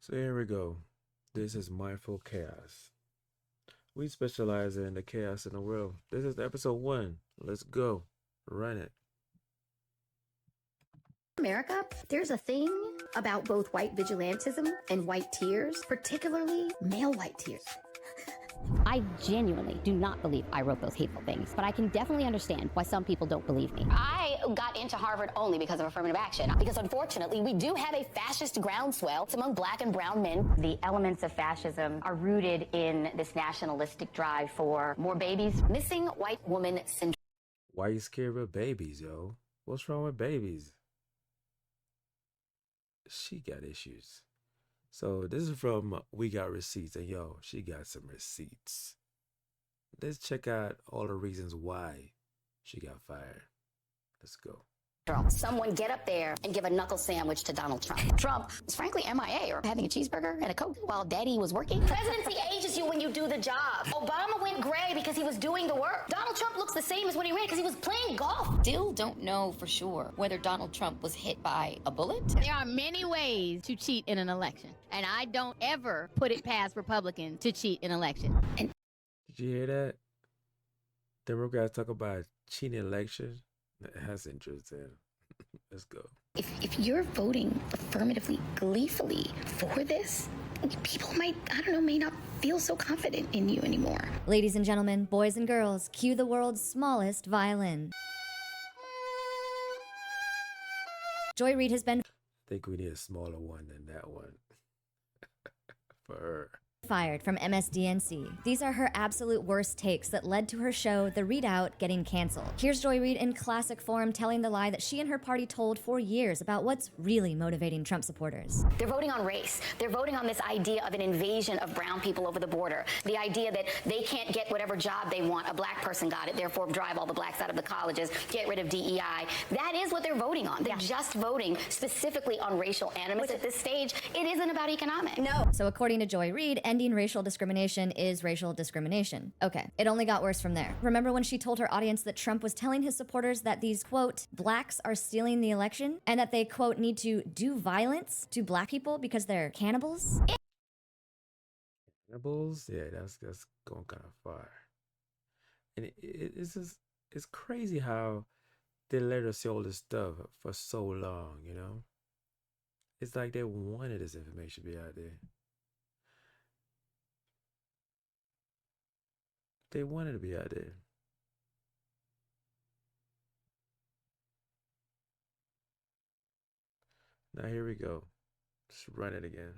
So here we go. This is Mindful Chaos. We specialize in the chaos in the world. This is episode one. Let's go. Run it. America, there's a thing about both white vigilantism and white tears, particularly male white tears. I genuinely do not believe I wrote those hateful things, but I can definitely understand why some people don't believe me. I got into Harvard only because of affirmative action, because unfortunately we do have a fascist groundswell among black and brown men. The elements of fascism are rooted in this nationalistic drive for more babies. Missing white woman syndrome. Why you scared of babies, yo? What's wrong with babies? She got issues. So this is from We Got Receipts, and yo, she got some receipts. Let's check out all the reasons why she got fired. Let's go. Someone get up there and give a knuckle sandwich to Donald Trump. Trump was frankly MIA or having a cheeseburger and a Coke while daddy was working. Presidency ages you when you do the job. Obama went gray because he was doing the work. Donald Trump looks the same as when he ran because he was playing golf. Still don't know for sure whether Donald Trump was hit by a bullet. There are many ways to cheat in an election, and I don't ever put it past Republicans to cheat in election. Did you hear that? Democrats talk about cheating elections. That's interesting. Let's go. If you're voting affirmatively, gleefully for this, people might not feel so confident in you anymore. Ladies and gentlemen, boys and girls, cue the world's smallest violin. Joy Reid has been I think we need a smaller one than that one. For her. fired from MSDNC. These are her absolute worst takes that led to her show, The Readout, getting canceled. Here's Joy Reid in classic form telling the lie that she and her party told for years about what's really motivating Trump supporters. They're voting on race. They're voting on this idea of an invasion of brown people over the border. The idea that they can't get whatever job they want. A black person got it, therefore drive all the blacks out of the colleges, get rid of DEI. That is what they're voting on. They're just voting specifically on racial animus. At this stage, it isn't about economics. No. So according to Joy Reid, ending racial discrimination is racial discrimination. Okay, it only got worse from there. Remember when she told her audience that Trump was telling his supporters that these, quote, blacks are stealing the election and that they, quote, need to do violence to black people because they're cannibals? Cannibals? Yeah, that's going kind of far. And it's just, it's crazy how they let us see all this stuff for so long, you know? It's like they wanted this information to be out there. They wanted to be out there. Now here we go. Let's run it again.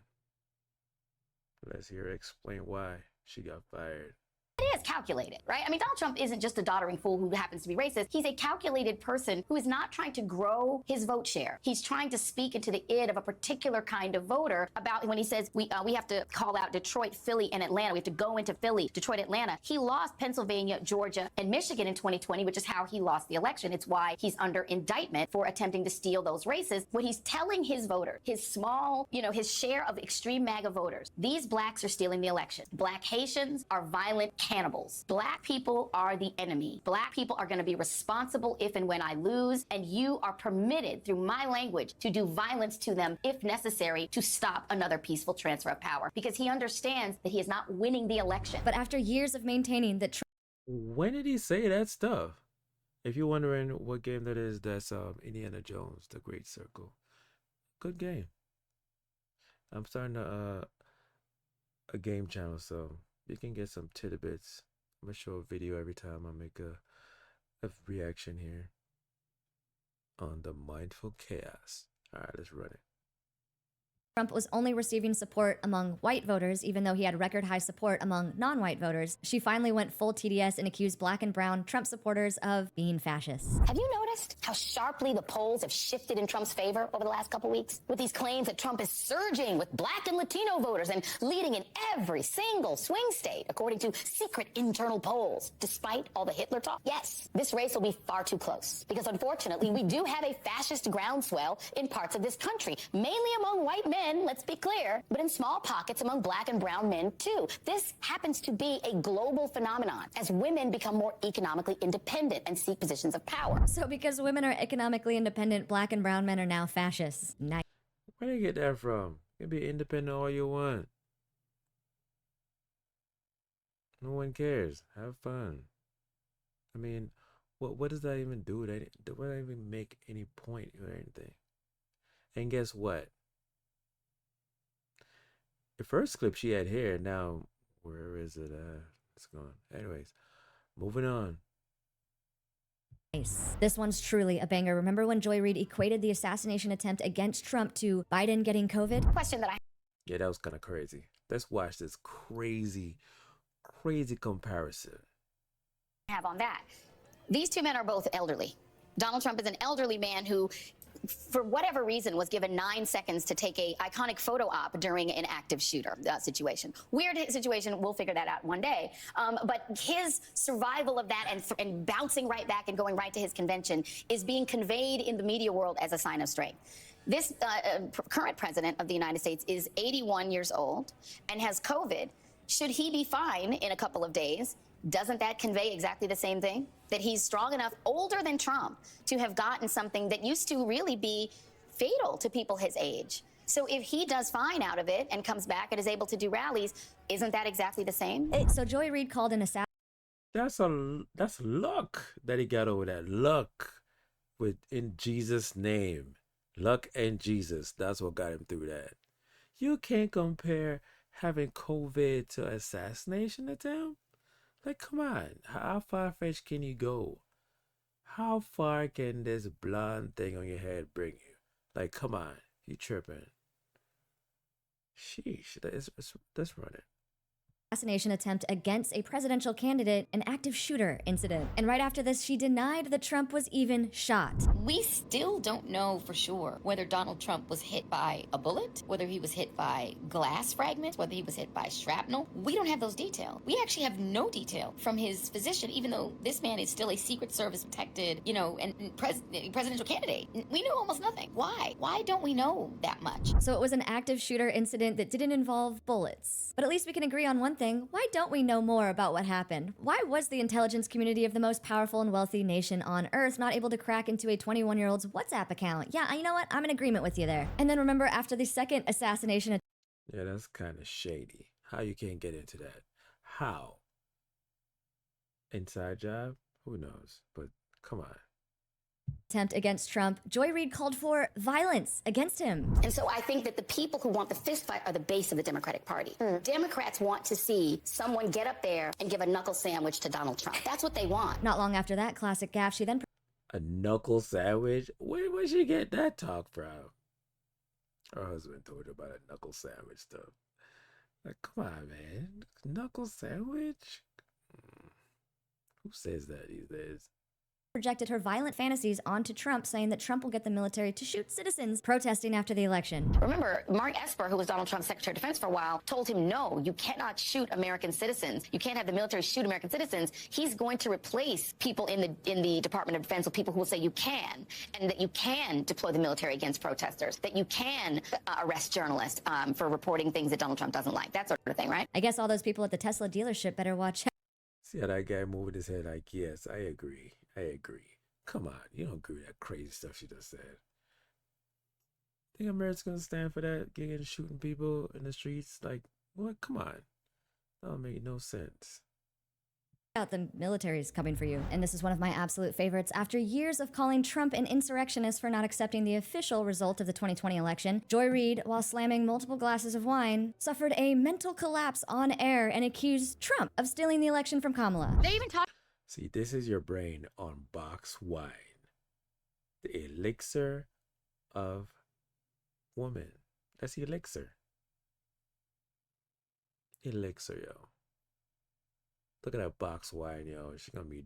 Let's hear her explain why she got fired. It is calculated, right? I mean, Donald Trump isn't just a doddering fool who happens to be racist. He's a calculated person who is not trying to grow his vote share. He's trying to speak into the id of a particular kind of voter about when he says we have to call out Detroit, Philly, and Atlanta. We have to go into Philly, Detroit, Atlanta. He lost Pennsylvania, Georgia, and Michigan in 2020, which is how he lost the election. It's why he's under indictment for attempting to steal those races. What he's telling his voters, his small, his share of extreme MAGA voters, these blacks are stealing the election. Black Haitians are violent cannibals. Black people are the enemy. Black people are going to be responsible if and when I lose, and you are permitted through my language to do violence to them if necessary to stop another peaceful transfer of power, because he understands that he is not winning the election. But after years of maintaining that When did he say that stuff? If you're wondering what game that is, that's Indiana Jones, The Great Circle. Good game. I'm starting a game channel, so you can get some tidbits. I'm gonna show a video every time I make a reaction here on the Mindful Chaos. All right, let's run it. Trump was only receiving support among white voters, even though he had record high support among non-white voters, she finally went full TDS and accused black and brown Trump supporters of being fascists. Have you noticed how sharply the polls have shifted in Trump's favor over the last couple weeks? With these claims that Trump is surging with black and Latino voters and leading in every single swing state, according to secret internal polls. Despite all the Hitler talk, yes, this race will be far too close. Because unfortunately, we do have a fascist groundswell in parts of this country, mainly among white men, let's be clear, but in small pockets among black and brown men too. This happens to be a global phenomenon as women become more economically independent and seek positions of power. So because women are economically independent, black and brown men are now fascists. Nice. Where did you get that from? You can be independent all you want. No one cares. Have fun. I mean, what does that even do? That would even make any point or anything. And guess what? The first clip she had hair. Now, where is it? It's gone. Anyways, moving on. This one's truly a banger. Remember when Joy Reid equated the assassination attempt against Trump to Biden getting COVID? Question that I Yeah, that was kind of crazy. Let's watch this crazy, crazy comparison. have on that. These two men are both elderly. Donald Trump is an elderly man who, for whatever reason, was given 9 seconds to take a iconic photo op during an active shooter situation. Weird situation. We'll figure that out one day. But his survival of that and bouncing right back and going right to his convention is being conveyed in the media world as a sign of strength. This current president of the United States is 81 years old and has COVID. Should he be fine in a couple of days? Doesn't that convey exactly the same thing? That he's strong enough, older than Trump, to have gotten something that used to really be fatal to people his age. So if he does fine out of it and comes back and is able to do rallies, isn't that exactly the same? So Joy Reid called an assassin. That's luck that he got over that. Luck in Jesus' name. Luck and Jesus. That's what got him through that. You can't compare having COVID to assassination attempt. Like, come on. How far-fetched can you go? How far can this blonde thing on your head bring you? Like, come on. You tripping. Sheesh. Let's run it. Assassination attempt against a presidential candidate, an active shooter incident. And right after this, she denied that Trump was even shot. We still don't know for sure whether Donald Trump was hit by a bullet, whether he was hit by glass fragments, whether he was hit by shrapnel. We don't have those details. We actually have no detail from his physician, even though this man is still a Secret Service protected, and presidential candidate. We know almost nothing. Why? Why don't we know that much? So it was an active shooter incident that didn't involve bullets. But at least we can agree on one thing. Why don't we know more about what happened? Why was the intelligence community of the most powerful and wealthy nation on earth not able to crack into a 21-year-old's WhatsApp account? Yeah, you know what? I'm in agreement with you there. And then remember, after the second assassination... Yeah, that's kind of shady. How you can't get into that? How? Inside job? Who knows? But come on. Attempt against Trump, Joy Reid called for violence against him. And so I think that the people who want the fist fight are the base of the Democratic Party. Democrats want to see someone get up there and give a knuckle sandwich to Donald Trump. That's what they want. Not long after that classic gaffe, she then... A knuckle sandwich? Where'd she get that talk from? Her husband told her about a knuckle sandwich stuff. Like, come on, man. Knuckle sandwich? Who says that these days? Projected her violent fantasies onto Trump, saying that Trump will get the military to shoot citizens protesting after the election. Remember, Mark Esper, who was Donald Trump's Secretary of Defense for a while, told him, no, you cannot shoot American citizens. You can't have the military shoot American citizens. He's going to replace people in the Department of Defense with people who will say you can, and that you can deploy the military against protesters, that you can arrest journalists for reporting things that Donald Trump doesn't like, that sort of thing, right? I guess all those people at the Tesla dealership better watch out. See how that guy moving his head like, yes, I agree. I agree. Come on, you don't agree with that crazy stuff she just said. Think America's gonna stand for that? Getting shooting people in the streets? Like, what? Come on. That don't make no sense. The military is coming for you. And this is one of my absolute favorites. After years of calling Trump an insurrectionist for not accepting the official result of the 2020 election, Joy Reid, while slamming multiple glasses of wine, suffered a mental collapse on air and accused Trump of stealing the election from Kamala. They even talk. See, this is your brain on box wine. The elixir of woman. That's the elixir. Elixir, yo. Look at that box wine, yo. She's gonna be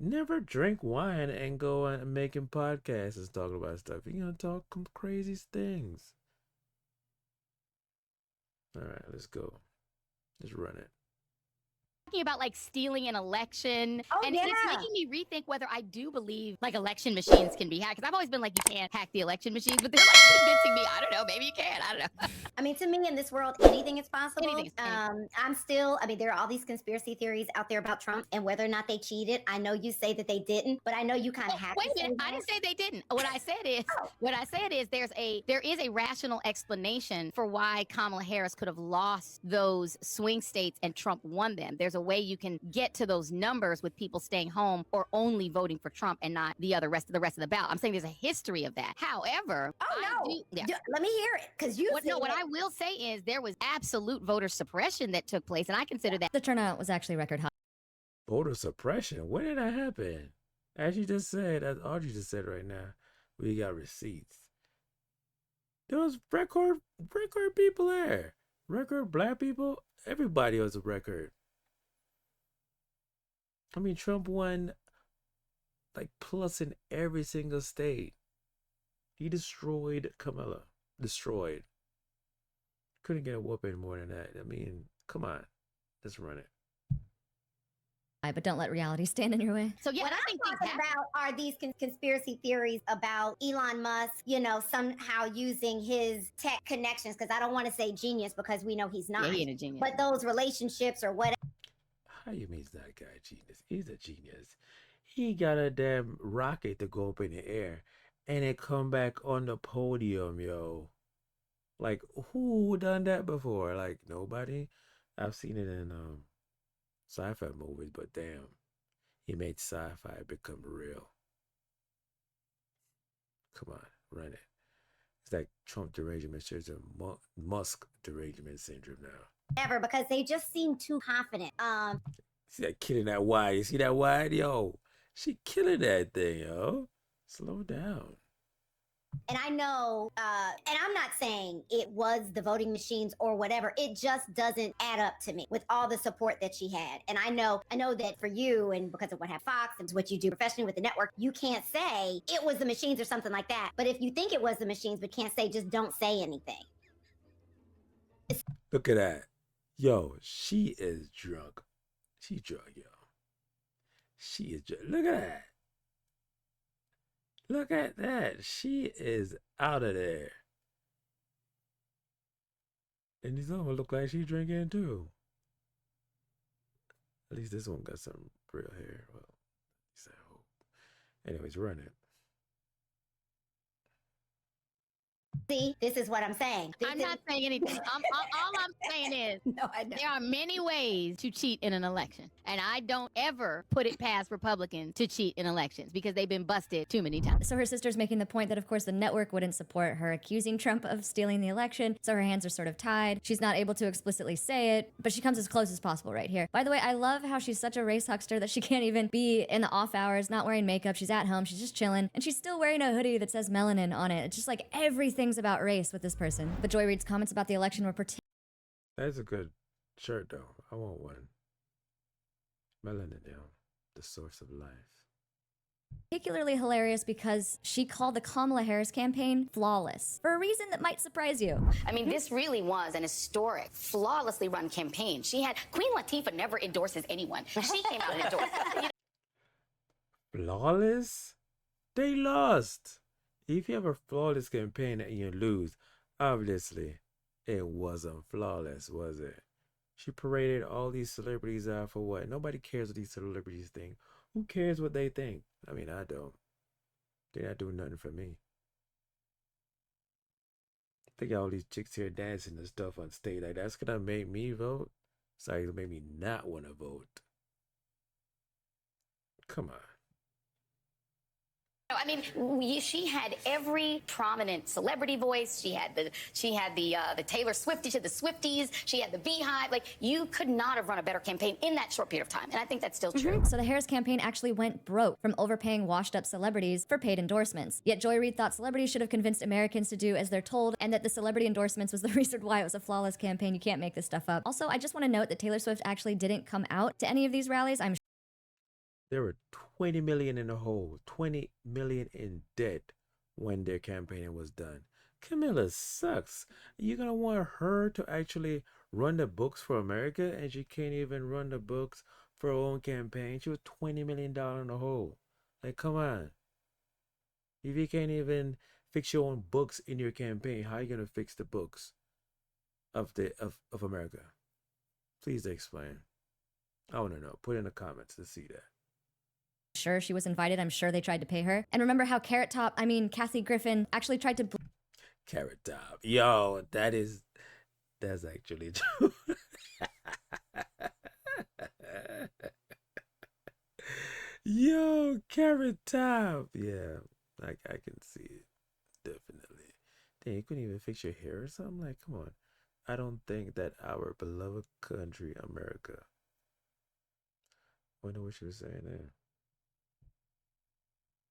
never drink wine and go on making podcasts and talking about stuff. You're gonna talk some crazy things. All right, let's go. Let's run it. talking about like stealing an election. Oh, and yeah. it's making me rethink whether I do believe like election machines can be hacked. Because I've always been like, you can't hack the election machines, but they're like convincing me. I don't know, maybe you can. I don't know. I mean, to me, in this world, anything is possible. Anything is I'm still, I mean, there are all these conspiracy theories out there about Trump and whether or not they cheated. I know you say that they didn't, but I know you kind of have Wait to a minute, say I that. didn't say they didn't. What I said is there is a rational explanation for why Kamala Harris could have lost those swing states and Trump won them. There's a way you can get to those numbers with people staying home or only voting for Trump and not the rest of the ballot. I'm saying there's a history of that. However, Let me hear it, because you said what I will say is there was absolute voter suppression that took place, and I consider that The turnout was actually record high. Voter suppression. When did that happen? As you just said, as Audrey just said right now, we got receipts. There was record people there. Record black people. Everybody was a record. I mean, Trump won like plus in every single state. He destroyed Kamala. Destroyed. Couldn't get a whooping more than that. I mean, come on. Let's run it. But don't let reality stand in your way. so. Yeah, what I I'm think things talking happen. about are these conspiracy theories about Elon Musk, you know, somehow using his tech connections, because I don't want to say genius because we know he's not. Yeah, he ain't a genius. But those relationships or whatever. How you mean he's not a guy a genius? He's a genius. He got a damn rocket to go up in the air and it come back on the podium, yo. Like, who done that before? Like, nobody? I've seen it in sci-fi movies, but damn, he made sci-fi become real. Come on, run it. It's like Trump derangement syndrome, Musk derangement syndrome now. Ever, because they just seem too confident. See that killing that wide? You see that wide, yo? She killing that thing, yo. Slow down. And I know, and I'm not saying it was the voting machines or whatever. It just doesn't add up to me with all the support that she had. And I know that for you, and because of what happened Fox and what you do professionally with the network, you can't say it was the machines or something like that. But if you think it was the machines but can't say, just don't say anything. Look at that. Yo, she is drunk. She drunk, yo. She is drunk. Look at that. Look at that. She is out of there. And these other one look like she's drinking too. At least this one got some real hair. Well, at least I hope. Anyways, run it. See, this is what I'm saying. I'm not saying anything. All I'm saying is there are many ways to cheat in an election. And I don't ever put it past Republicans to cheat in elections because they've been busted too many times. So her sister's making the point that, of course, the network wouldn't support her accusing Trump of stealing the election, so her hands are sort of tied. She's not able to explicitly say it, but she comes as close as possible right here. By the way, I love how she's such a race huckster that she can't even be in the off hours, not wearing makeup. She's at home, she's just chilling, and she's still wearing a hoodie that says melanin on it. It's just like everything's about race with this person. But Joy Reid's comments about the election were That's a good shirt, though. I want one. Melanin, yo. The source of life. particularly hilarious because she called the Kamala Harris campaign flawless for a reason that might surprise you. I mean, this really was an historic, flawlessly run campaign. Queen Latifah never endorses anyone. She came out and endorsed. Flawless? They lost. If you have a flawless campaign and you lose, obviously it wasn't flawless, was it? She paraded all these celebrities out for what? Nobody cares what these celebrities think. Who cares what they think? I mean, I don't. They're not doing nothing for me. Think all these chicks here dancing and stuff on stage. Like, that's gonna make me vote? It's like, it'll make me not want to vote. Come on. I mean, she had every prominent celebrity voice. She had the Taylor Swift, she had the Swifties, she had the Beehive. Like, you could not have run a better campaign in that short period of time. And I think that's still true. So the Harris campaign actually went broke from overpaying washed-up celebrities for paid endorsements. Yet Joy Reid thought celebrities should have convinced Americans to do as they're told, and that the celebrity endorsements was the reason why it was a flawless campaign. You can't make this stuff up. Also, I just want to note that Taylor Swift actually didn't come out to any of these rallies. There were 20 million in the hole, 20 million in debt when their campaigning was done. Camilla sucks. You're going to want her to actually run the books for America, and she can't even run the books for her own campaign. She was $20 million in the hole. Like, come on. If you can't even fix your own books in your campaign, how are you gonna fix the books of America? Please explain. I want to know. Put in the comments to see that. Sure, she was invited. I'm sure they tried to pay her. And remember how Kathy Griffin actually tried to Carrot Top. Yo, that's actually true. Yo, Carrot Top. Yeah, I can see it. Definitely. Dang, you couldn't even fix your hair or something? Like, come on. I don't think that our beloved country, America. Wonder what she was saying there.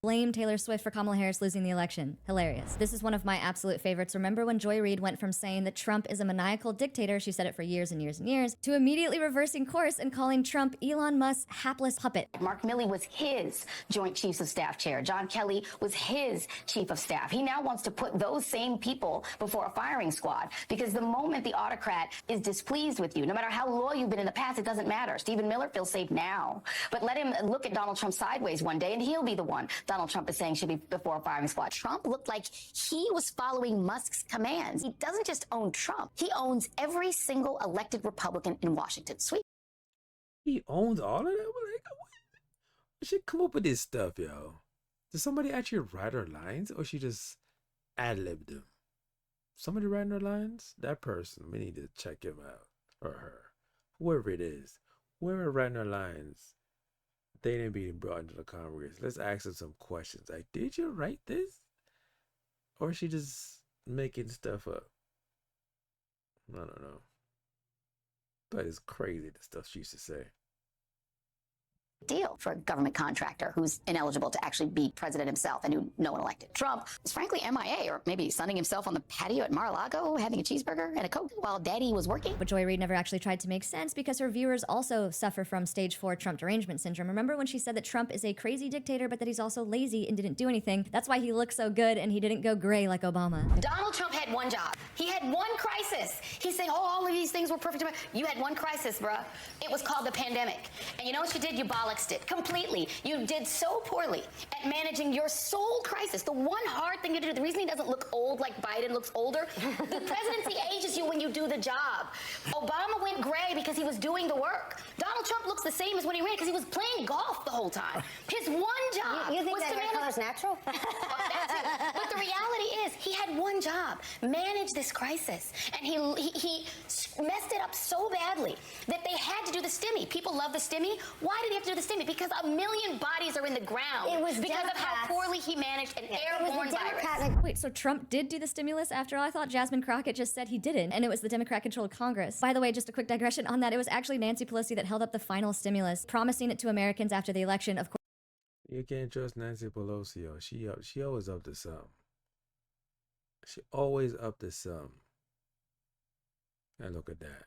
blame Taylor Swift for Kamala Harris losing the election. Hilarious. This is one of my absolute favorites. Remember when Joy Reid went from saying that Trump is a maniacal dictator, she said it for years and years and years, to immediately reversing course and calling Trump Elon Musk's hapless puppet. Mark Milley was his Joint Chiefs of Staff chair. John Kelly was his chief of staff. He now wants to put those same people before a firing squad because the moment the autocrat is displeased with you, no matter how loyal you've been in the past, it doesn't matter. Stephen Miller feels safe now, but let him look at Donald Trump sideways one day and he'll be the one Donald Trump is saying should be before a firing squad. Trump looked like he was following Musk's commands. He doesn't just own Trump. He owns every single elected Republican in Washington. Sweet. He owns all of that? Like, what? She come up with this stuff, yo. Did somebody actually write her lines, or she just ad-libbed them? Somebody writing her lines? That person, we need to check him out, or her, whoever it is. Whoever writing her lines, they didn't be brought into the Congress. Let's ask them some questions. Like, did you write this? Or is she just making stuff up? I don't know. But it's crazy the stuff she used to say. Deal for a government contractor who's ineligible to actually be president himself and who no one elected. Trump is frankly MIA, or maybe sunning himself on the patio at Mar-a-Lago, having a cheeseburger and a Coke while Daddy was working. But Joy Reid never actually tried to make sense because her viewers also suffer from stage 4 Trump derangement syndrome. Remember when she said that Trump is a crazy dictator, but that he's also lazy and didn't do anything? That's why he looks so good and he didn't go gray like Obama. Donald Trump had one job. He had one crisis. He's saying, oh, all of these things were perfect. You had one crisis, bruh. It was called the pandemic. And you know what you did? You bollocksed it completely. You did so poorly at managing your sole crisis. The one hard thing you do, the reason he doesn't look old like Biden looks older, the presidency ages you when you do the job. Obama went gray because he was doing the work. Donald Trump looks the same as when he ran because he was playing golf the whole time. His one job You think was that to hair manage... color's natural? Well, that's it. But the reality is he had one job, manage this crisis. And he messed it up so badly that they had to do the stimmy. People love the stimmy. Why did they have to do the stimmy? Because a million bodies are in the ground. It was because of how Democrats. poorly he managed an airborne virus. Wait, so Trump did do the stimulus after all? I thought Jasmine Crockett just said he didn't, and it was the Democrat-controlled Congress. By the way, just a quick digression on that, it was actually Nancy Pelosi that held up the final stimulus, promising it to Americans after the election. Of course, You can't trust Nancy Pelosi, yo. She always up to something. She always up to something. And look at that.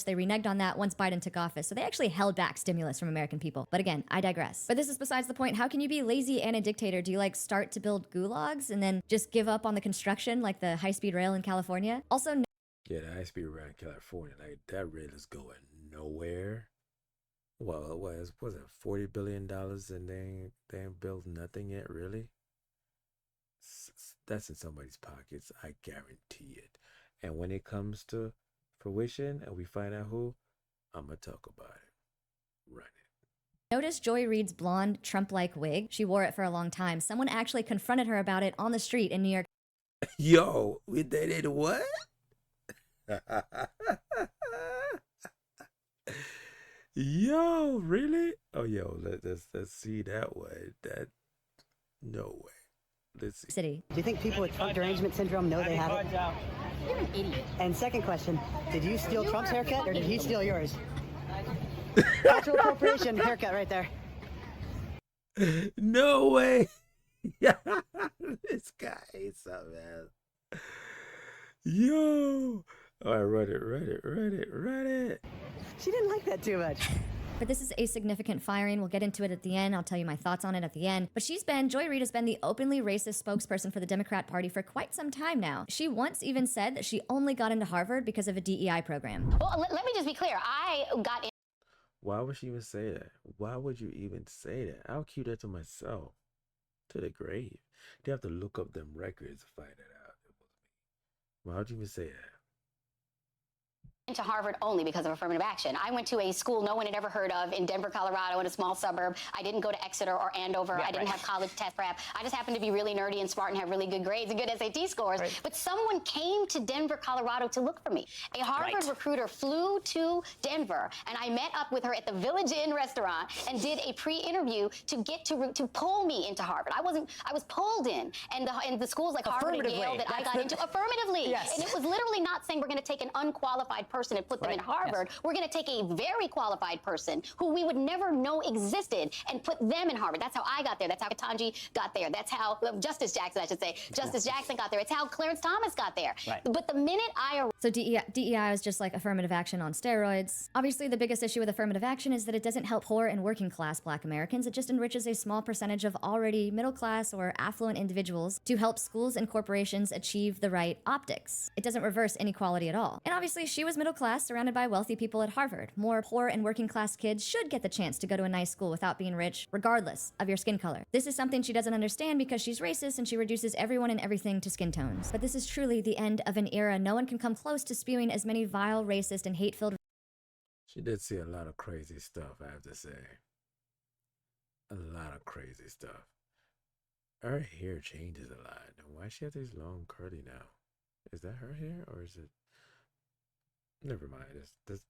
they reneged on that once Biden took office, so they actually held back stimulus from American people. But again, I digress. But this is besides the point. How can you be lazy and a dictator? Do you like start to build gulags and then just give up on the construction like the high-speed rail in California? Also, Yeah, the high-speed rail in California, like that rail is going nowhere. Well, it was it $40 billion and they ain't built nothing yet, really? That's in somebody's pockets, I guarantee it. And when it comes to fruition and we find out who, I'm gonna talk about it. Run it. notice Joy Reid's blonde Trump-like wig. She wore it for a long time. Someone actually confronted her about it on the street in New York. Yo, we dated what? Yo, really? Oh, yo, let's see that way. That no way. Let's see. City. Do you think people with Trump derangement syndrome know they have it? You're an idiot. And second question, did you steal Trump's haircut or did he steal yours? Cultural appropriation haircut right there. No way. Yeah, this guy is something else. Yo. All right, run it. She didn't like that too much. But this is a significant firing. We'll get into it at the end. I'll tell you my thoughts on it at the end. But Joy Reid has been the openly racist spokesperson for the Democrat Party for quite some time now. She once even said that she only got into Harvard because of a DEI program. Well, let me just be clear. I got in. Why would she even say that? Why would you even say that? I'll keep that to myself. To the grave. They have to look up them records to find it out. It was me. Why would you even say that? Into Harvard only because of affirmative action. I went to a school no one had ever heard of in Denver, Colorado, in a small suburb. I didn't go to Exeter or Andover. I didn't have college test prep. I just happened to be really nerdy and smart and have really good grades and good SAT scores. But someone came to Denver, Colorado to look for me. A Harvard recruiter flew to Denver, and I met up with her at the Village Inn restaurant and did a pre-interview to get to pull me into Harvard. I was pulled in, and the schools like Harvard and Yale that I got into affirmatively. And it was literally not saying we're going to take an unqualified person and put them in Harvard. We're going to take a very qualified person who we would never know existed and put them in Harvard. That's how I got there. That's how Ketanji got there. That's how Justice Jackson, I should say, Justice Jackson got there. It's how Clarence Thomas got there. But the minute So DEI is just like affirmative action on steroids. Obviously, the biggest issue with affirmative action is that it doesn't help poor and working class Black Americans. It just enriches a small percentage of already middle class or affluent individuals to help schools and corporations achieve the right optics. It doesn't reverse inequality at all. And obviously, she was middle class, surrounded by wealthy people at Harvard. More poor and working class kids should get the chance to go to a nice school without being rich, regardless of your skin color. This is something she doesn't understand because she's racist and she reduces everyone and everything to skin tones. But this is truly the end of an era. No one can come close to spewing as many vile, racist, and hate-filled. She did see a lot of crazy stuff, I have to say. A lot of crazy stuff. Her hair changes a lot. Now, why does she have these long curly now? Is that her hair or is it... Never mind.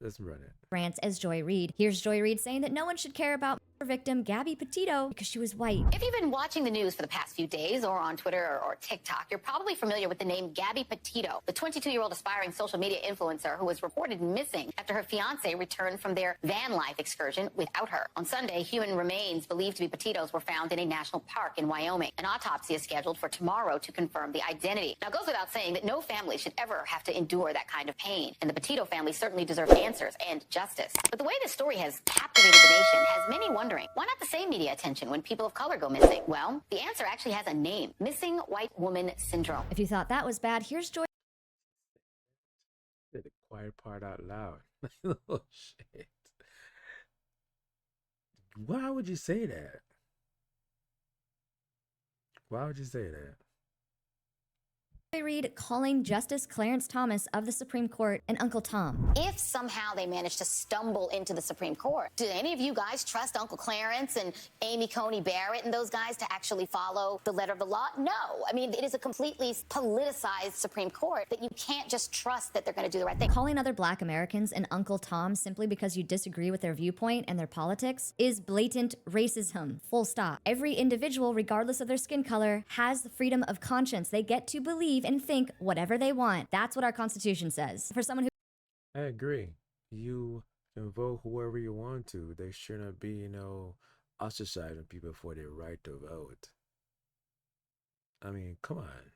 Let's run it. Rants as Joy Reid. Here's Joy Reid saying that no one should care about her victim, Gabby Petito, because she was white. If you've been watching the news for the past few days or on Twitter or TikTok, you're probably familiar with the name Gabby Petito, the 22-year-old aspiring social media influencer who was reported missing after her fiance returned from their van life excursion without her. On Sunday, human remains believed to be Petito's were found in a national park in Wyoming. An autopsy is scheduled for tomorrow to confirm the identity. Now, it goes without saying that no family should ever have to endure that kind of pain, and the Petito family certainly deserves answers and justice. But the way this story has captivated the nation has many wondering, why not the same media attention when people of color go missing? Well, the answer actually has a name: missing white woman syndrome. If you thought that was bad, here's Joy. Say the quiet part out loud. Oh, shit. Why would you say that? Why would you say that? Reid calling Justice Clarence Thomas of the Supreme Court an Uncle Tom. If somehow they manage to stumble into the Supreme Court, do any of you guys trust Uncle Clarence and Amy Coney Barrett and those guys to actually follow the letter of the law? No. I mean, it is a completely politicized Supreme Court that you can't just trust that they're going to do the right thing. Calling other Black Americans an Uncle Tom simply because you disagree with their viewpoint and their politics is blatant racism. Full stop. Every individual, regardless of their skin color, has the freedom of conscience. They get to believe and think whatever they want. That's what our Constitution says. For someone who... I agree. You can vote whoever you want to. They shouldn't be, ostracizing people for their right to vote. I mean, come on.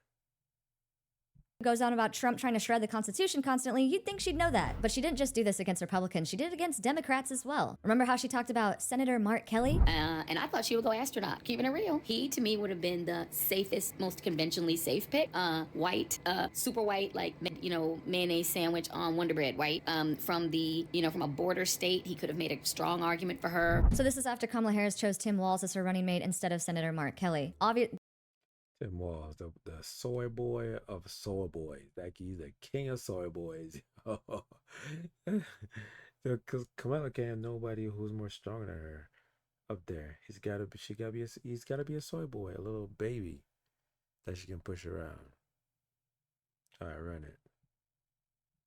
Goes on about Trump trying to shred the Constitution constantly, you'd think she'd know that. But she didn't just do this against Republicans, she did it against Democrats as well. Remember how she talked about Senator Mark Kelly? And I thought she would go astronaut, keeping it real. He, to me, would have been the safest, most conventionally safe pick. White, super white, like, mayonnaise sandwich on Wonder Bread, white. From a border state, he could have made a strong argument for her. So this is after Kamala Harris chose Tim Walz as her running mate instead of Senator Mark Kelly. Tim Walz, the soy boy of soy boys. Like, he's the king of soy boys. Because Kamala can't have nobody who's more strong than her up there. He's gotta be a soy boy, a little baby that she can push around. All right, run it.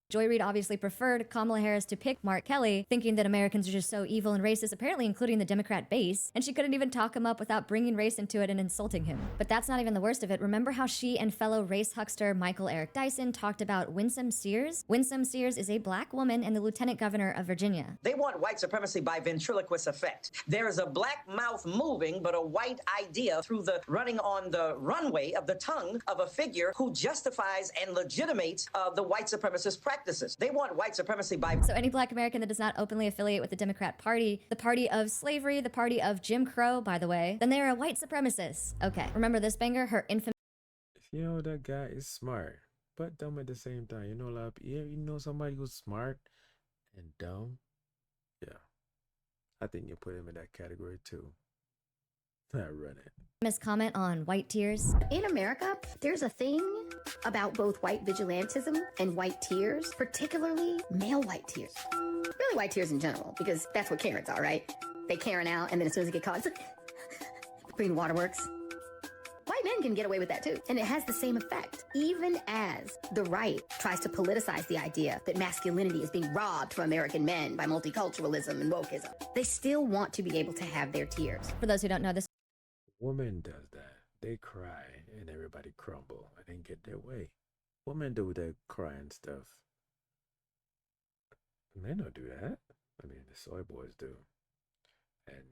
Joy Reid obviously preferred Kamala Harris to pick Mark Kelly, thinking that Americans are just so evil and racist, apparently including the Democrat base, and she couldn't even talk him up without bringing race into it and insulting him. But that's not even the worst of it. Remember how she and fellow race huckster Michael Eric Dyson talked about Winsome Sears? Winsome Sears is a Black woman and the Lieutenant Governor of Virginia. They want white supremacy by ventriloquist effect. There is a black mouth moving, but a white idea through the running on the runway of the tongue of a figure who justifies and legitimates the white supremacist practice. practices. They want white supremacy by... So any black American that does not openly affiliate with the Democrat Party, the party of slavery, the party of Jim Crow, by the way, then they are a white supremacist. Okay, remember this banger? Her infamous... You know, that guy is smart, but dumb at the same time. You know, a lot of, yeah, you know somebody who's smart and dumb? Yeah. I think you put him in that category too. I run it. comment on white tears. In America, there's a thing about both white vigilantism and white tears, particularly male white tears. Really white tears in general, because that's what Karens are, right? They Karen out, and then as soon as they get caught, it's like, green waterworks. White men can get away with that too. And it has the same effect. Even as the right tries to politicize the idea that masculinity is being robbed from American men by multiculturalism and wokeism, they still want to be able to have their tears. For those who don't know, this Woman does that. They cry and everybody crumble and then get their way. Women do that crying stuff. Men don't do that. I mean, the soy boys do. And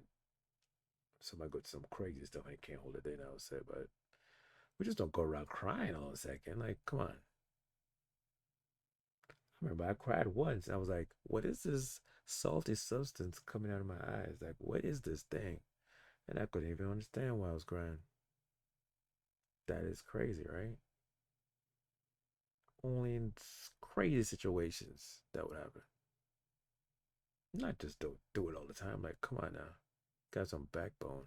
somebody go to some crazy stuff and can't hold it in, I would say, but we just don't go around crying all a second. Like, come on. I remember I cried once. I was like, what is this salty substance coming out of my eyes? Like, what is this thing? And I couldn't even understand why I was crying. That is crazy, right? Only in crazy situations that would happen. Not just don't do it all the time. Like, come on now. Got some backbone.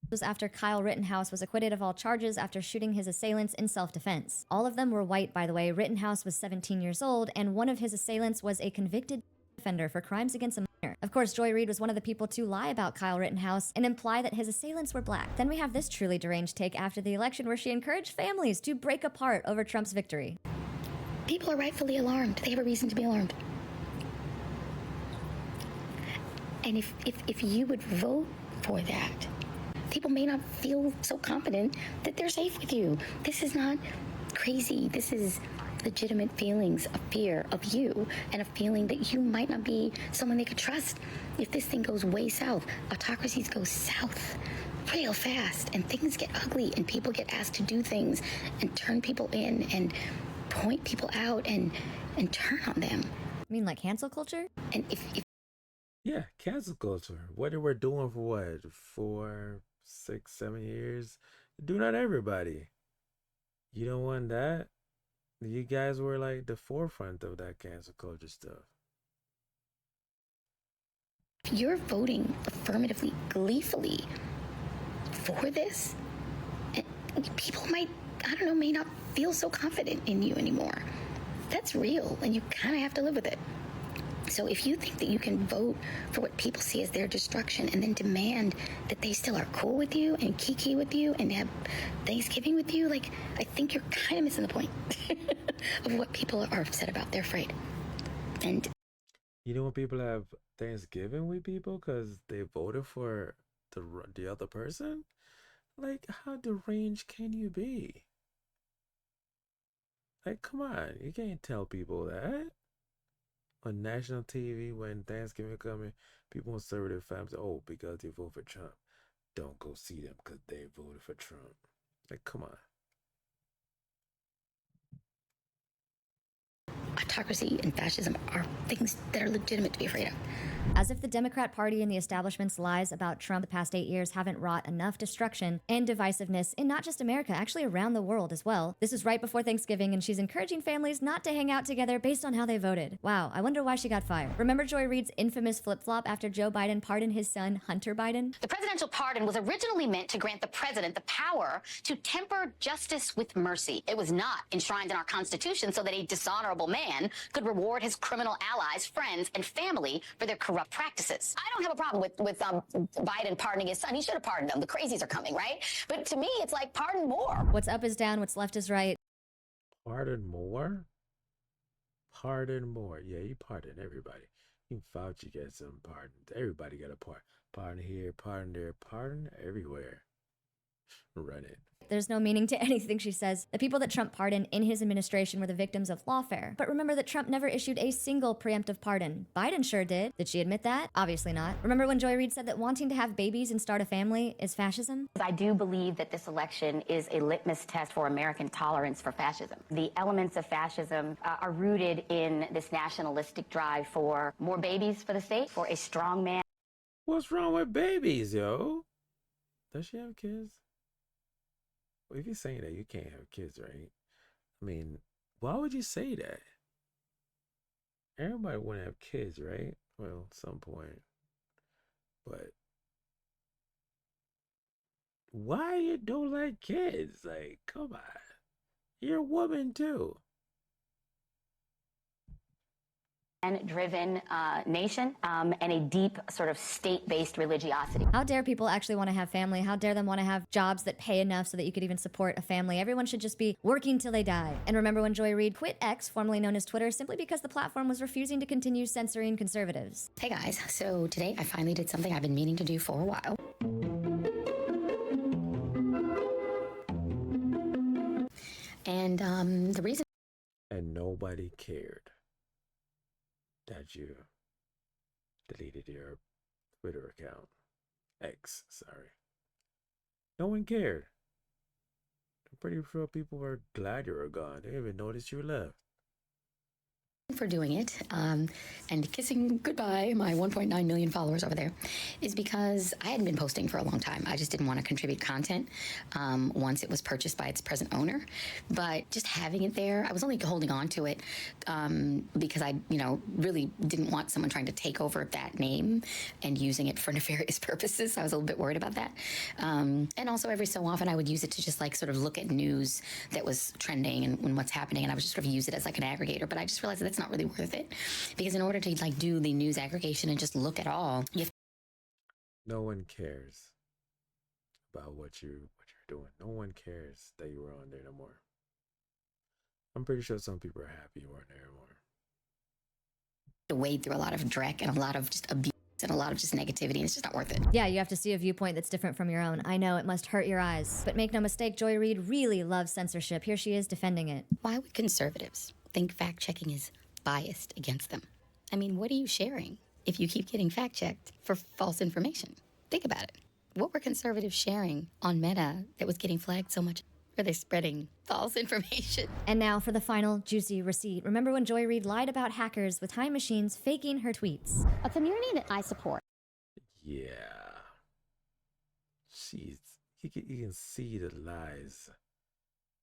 was after Kyle Rittenhouse was acquitted of all charges after shooting his assailants in self-defense. All of them were white, by the way. Rittenhouse was 17 years old, and one of his assailants was a convicted offender for crimes against a minor. Of course, Joy Reid was one of the people to lie about Kyle Rittenhouse and imply that his assailants were black. Then we have this truly deranged take after the election where she encouraged families to break apart over Trump's victory. People are rightfully alarmed. They have a reason to be alarmed. And if you would vote for that, people may not feel so confident that they're safe with you. This is not crazy. This is legitimate feelings of fear of you and a feeling that you might not be someone they could trust if this thing goes way south. Autocracies go south real fast and things get ugly and people get asked to do things and turn people in and point people out and turn on them. I mean, like cancel culture? And if yeah, cancel culture. What they were doing for what? 4, 6, 7 years? Do not everybody. You don't want that? You guys were like the forefront of that cancel culture stuff. you're voting affirmatively, gleefully for this, and people might, I don't know, may not feel so confident in you anymore. That's real, and you kind of have to live with it. So if you think that you can vote for what people see as their destruction and then demand that they still are cool with you and kiki with you and have Thanksgiving with you, like, I think you're kind of missing the point of what people are upset about. They're afraid. And you know when people have Thanksgiving with people because they voted for the other person? Like, how deranged can you be? Like, come on, you can't tell people that. On national TV when Thanksgiving coming, people on conservative families, oh, because they vote for Trump, don't go see them because they voted for Trump. Like, come on. autocracy and fascism are things that are legitimate to be afraid of. As if the Democrat Party and the establishment's lies about Trump the past 8 years haven't wrought enough destruction and divisiveness in not just America, actually around the world as well. This is right before Thanksgiving, and she's encouraging families not to hang out together based on how they voted. Wow, I wonder why she got fired. Remember Joy Reid's infamous flip-flop after Joe Biden pardoned his son, Hunter Biden? The presidential pardon was originally meant to grant the president the power to temper justice with mercy. It was not enshrined in our Constitution so that a dishonorable man could reward his criminal allies, friends, and family for their corrupt practices. I don't have a problem with Biden pardoning his son. He should have pardoned him. The crazies are coming, right? But to me, it's like pardon more. What's up is down, what's left is right. Pardon more? Pardon more. Yeah, you pardon everybody. Even Fauci gets some pardons. Everybody got a pardon. Pardon here, pardon there, pardon everywhere. Run it. there's no meaning to anything she says. The people that Trump pardoned in his administration were the victims of lawfare. But remember that Trump never issued a single preemptive pardon. Biden sure did. Did she admit that? Obviously not. Remember when Joy Reid said that wanting to have babies and start a family is fascism? I do believe that this election is a litmus test for American tolerance for fascism. The elements of fascism are rooted in this nationalistic drive for more babies for the state, for a strong man. What's wrong with babies, yo? Does she have kids? Well, if you're saying that, you can't have kids, right? I mean, why would you say that? Everybody want to have kids, right? Well, at some point. But why you don't like kids? Like, come on. You're a woman, too. Driven nation and a deep sort of state-based religiosity. How dare people actually want to have family? How dare them want to have jobs that pay enough so that you could even support a family? Everyone should just be working till they die. And remember when Joy Reid quit X, formerly known as Twitter, simply because the platform was refusing to continue censoring conservatives? Hey guys, so today I finally did something I've been meaning to do for a while. And the reason... And nobody cared that you deleted your Twitter account. X, sorry. No one cared. I'm pretty sure people were glad you were gone. They didn't even notice you left. For doing it and kissing goodbye my 1.9 million followers over there is because I hadn't been posting for a long time. I just didn't want to contribute content once it was purchased by its present owner. But just having it there, I was only holding on to it because I, really didn't want someone trying to take over that name and using it for nefarious purposes. I was a little bit worried about that. And also every so often I would use it to just sort of look at news that was trending and what's happening, and I would just sort of use it as an aggregator. But I just realized that that's not really worth it, because in order to do the news aggregation and just look at all, you have... No one cares about what you're doing. No one cares that you were on there no more. I'm pretty sure some people are happy you weren't there anymore. To wade through a lot of dreck and a lot of just abuse and a lot of just negativity, and it's just not worth it. Yeah, you have to see a viewpoint that's different from your own. I know, it must hurt your eyes. But make no mistake, Joy Reid really loves censorship. Here she is defending it. Why would conservatives think fact-checking is biased against them? I mean, what are you sharing if you keep getting fact-checked for false information? Think about it. What were conservatives sharing on Meta that was getting flagged so much? Are they spreading false information? And now for the final juicy receipt. Remember when Joy Reid lied about hackers with time machines faking her tweets? A community that I support. Yeah. You can see the lies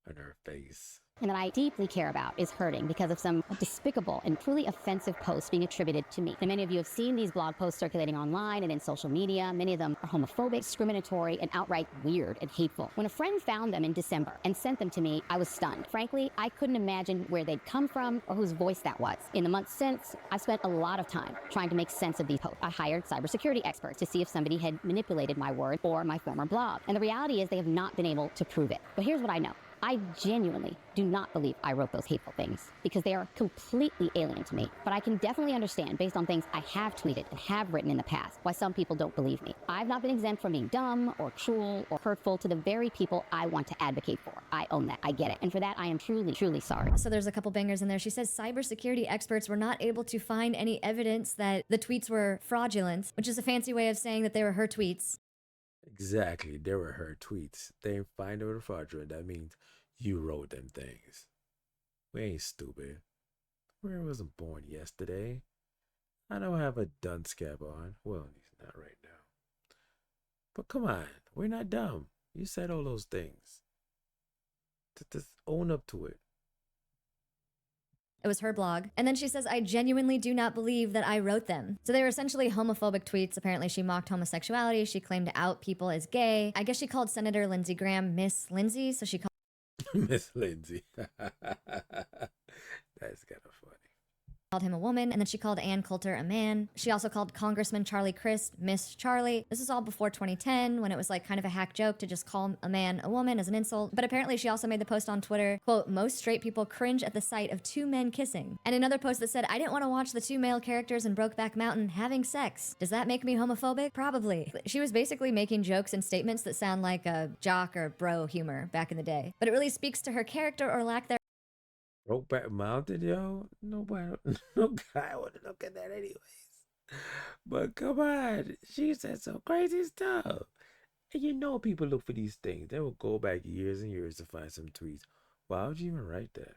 on her face. And that I deeply care about is hurting because of some despicable and truly offensive posts being attributed to me. And many of you have seen these blog posts circulating online and in social media. Many of them are homophobic, discriminatory, and outright weird and hateful. When a friend found them in December and sent them to me, I was stunned. Frankly, I couldn't imagine where they'd come from or whose voice that was. In the months since, I've spent a lot of time trying to make sense of these posts. I hired cybersecurity experts to see if somebody had manipulated my word or my former blog. And the reality is they have not been able to prove it. But here's what I know. I genuinely do not believe I wrote those hateful things because they are completely alien to me. But I can definitely understand, based on things I have tweeted and have written in the past, why some people don't believe me. I've not been exempt from being dumb or cruel or hurtful to the very people I want to advocate for. I own that. I get it. And for that, I am truly, truly sorry. So there's a couple bangers in there. She says cybersecurity experts were not able to find any evidence that the tweets were fraudulent, which is a fancy way of saying that they were her tweets. Exactly. They were her tweets. They didn't find they were fraudulent. That means you wrote them things. We ain't stupid. We wasn't born yesterday. I don't have a dunce cap on. Well, he's not right now. But come on. We're not dumb. You said all those things. Just own up to it. It was her blog. And then she says, I genuinely do not believe that I wrote them. So they were essentially homophobic tweets. Apparently she mocked homosexuality. She claimed to out people as gay. I guess she called Senator Lindsey Graham Miss Lindsay. So she called Miss Lindsay. That's kind of funny. called him a woman, and then she called Ann Coulter a man. She also called Congressman Charlie Crist Miss Charlie. This is all before 2010, when it was like kind of a hack joke to just call a man a woman as an insult. But apparently she also made the post on Twitter, quote, "Most straight people cringe at the sight of two men kissing." And another post that said, "I didn't want to watch the two male characters in Brokeback Mountain having sex. Does that make me homophobic? Probably." She was basically making jokes and statements that sound like a jock or bro humor back in the day. But it really speaks to her character or lack thereof. Brokeback Mountain, yo. Nobody, no guy would look at that anyways. But come on, she said some crazy stuff. And you know people look for these things. They will go back years and years to find some tweets. Why would you even write that?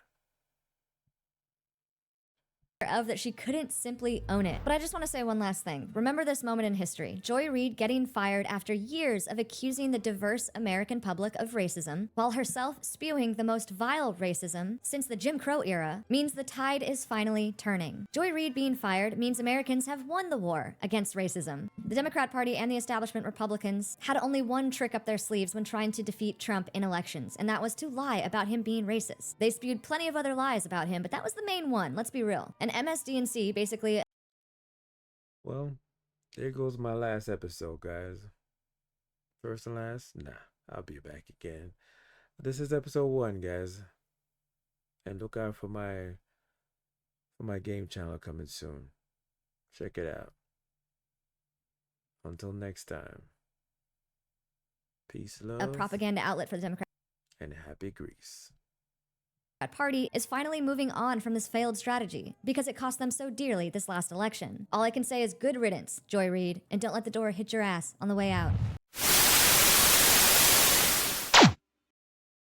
That she couldn't simply own it. But I just want to say one last thing. Remember this moment in history. Joy Reid getting fired after years of accusing the diverse American public of racism, while herself spewing the most vile racism since the Jim Crow era, means the tide is finally turning. Joy Reid being fired means Americans have won the war against racism. The Democrat Party and the establishment Republicans had only one trick up their sleeves when trying to defeat Trump in elections, and that was to lie about him being racist. They spewed plenty of other lies about him, but that was the main one, let's be real. And MSDNC basically... Well, there goes my last episode, guys. First and last? Nah, I'll be back again. This is episode 1, guys. And look out for my game channel coming soon. Check it out. Until next time. Peace, love. a propaganda outlet for the Democrat And happy Greece. Party is finally moving on from this failed strategy because it cost them so dearly this last election. All I can say is good riddance, Joy Reid, and don't let the door hit your ass on the way out.